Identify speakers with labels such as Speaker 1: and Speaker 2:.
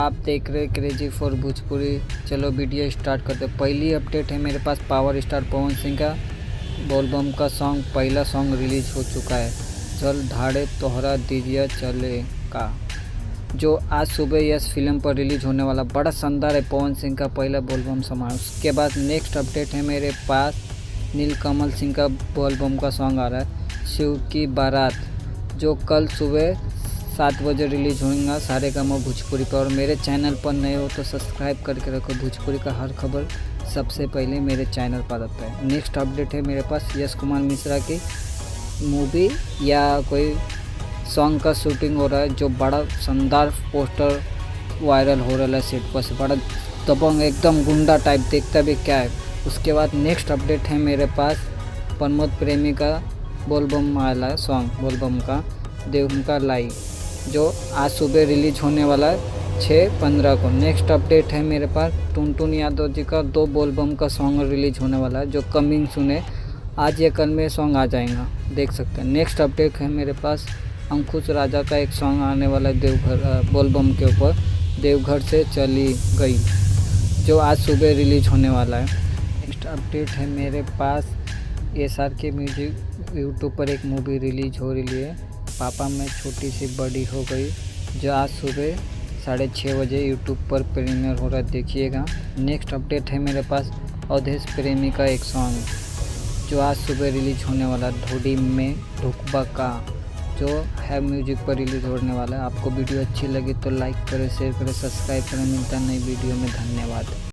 Speaker 1: आप देख रहे क्रेजी फॉर भोजपुरी। चलो वीडियो स्टार्ट करते। पहली अपडेट है मेरे पास, पावर स्टार पवन सिंह का बोलबम का सॉन्ग, पहला सॉन्ग रिलीज हो चुका है। चल धाड़े तोहरा दीजिए चले का, जो आज सुबह यस फिल्म पर रिलीज होने वाला बड़ा शानदार है पवन सिंह का पहला बोलबम सॉन्ग। उसके बाद नेक्स्ट अपडेट है मेरे पास, नीलकमल सिंह का बोलबम का सॉन्ग आ रहा है शिव की बारात, जो कल सुबह 7 बजे रिलीज होगा सारेगामा भोजपुरी पर। और मेरे चैनल पर नए हो तो सब्सक्राइब करके रखो, भोजपुरी का हर खबर सबसे पहले मेरे चैनल पर आता है। नेक्स्ट अपडेट है मेरे पास, यश कुमार मिश्रा की मूवी या कोई सॉन्ग का शूटिंग हो रहा है, जो बड़ा शानदार पोस्टर वायरल हो रहा है सेट पर से, बड़ा दबंग एकदम गुंडा टाइप, देखता भी क्या है। उसके बाद नेक्स्ट अपडेट है मेरे पास, प्रमोद प्रेमी का बोलबम आला सॉन्ग, बोलबम का देव का लाई, जो आज सुबह रिलीज होने वाला है 6/15 को। नेक्स्ट अपडेट है मेरे पास, टुनटुन यादव जी का 2 बोलबम का सॉन्ग रिलीज होने वाला है, जो कमिंग सुने आज या कल में सॉन्ग आ जाएगा, देख सकते हैं। नेक्स्ट अपडेट है मेरे पास, अंकुश राजा का एक सॉन्ग आने वाला है देवघर बोलबम के ऊपर, देवघर से चली गई, जो आज सुबह रिलीज होने वाला है। नेक्स्ट अपडेट है मेरे पास, SRK म्यूजिक यूट्यूब पर एक मूवी रिलीज हो रही है, पापा मैं छोटी सी बड़ी हो गई, जो आज सुबह 6:30 बजे यूट्यूब पर प्रीमियर हो रहा है, देखिएगा। नेक्स्ट अपडेट है मेरे पास, अवधेश प्रेमी का एक सॉन्ग, जो आज सुबह रिलीज होने वाला, धोडी में ढुकबा का, जो है म्यूजिक पर रिलीज होने वाला है। आपको वीडियो अच्छी लगी तो लाइक करें, शेयर करें, सब्सक्राइब करें। मिलता है नई वीडियो में, धन्यवाद।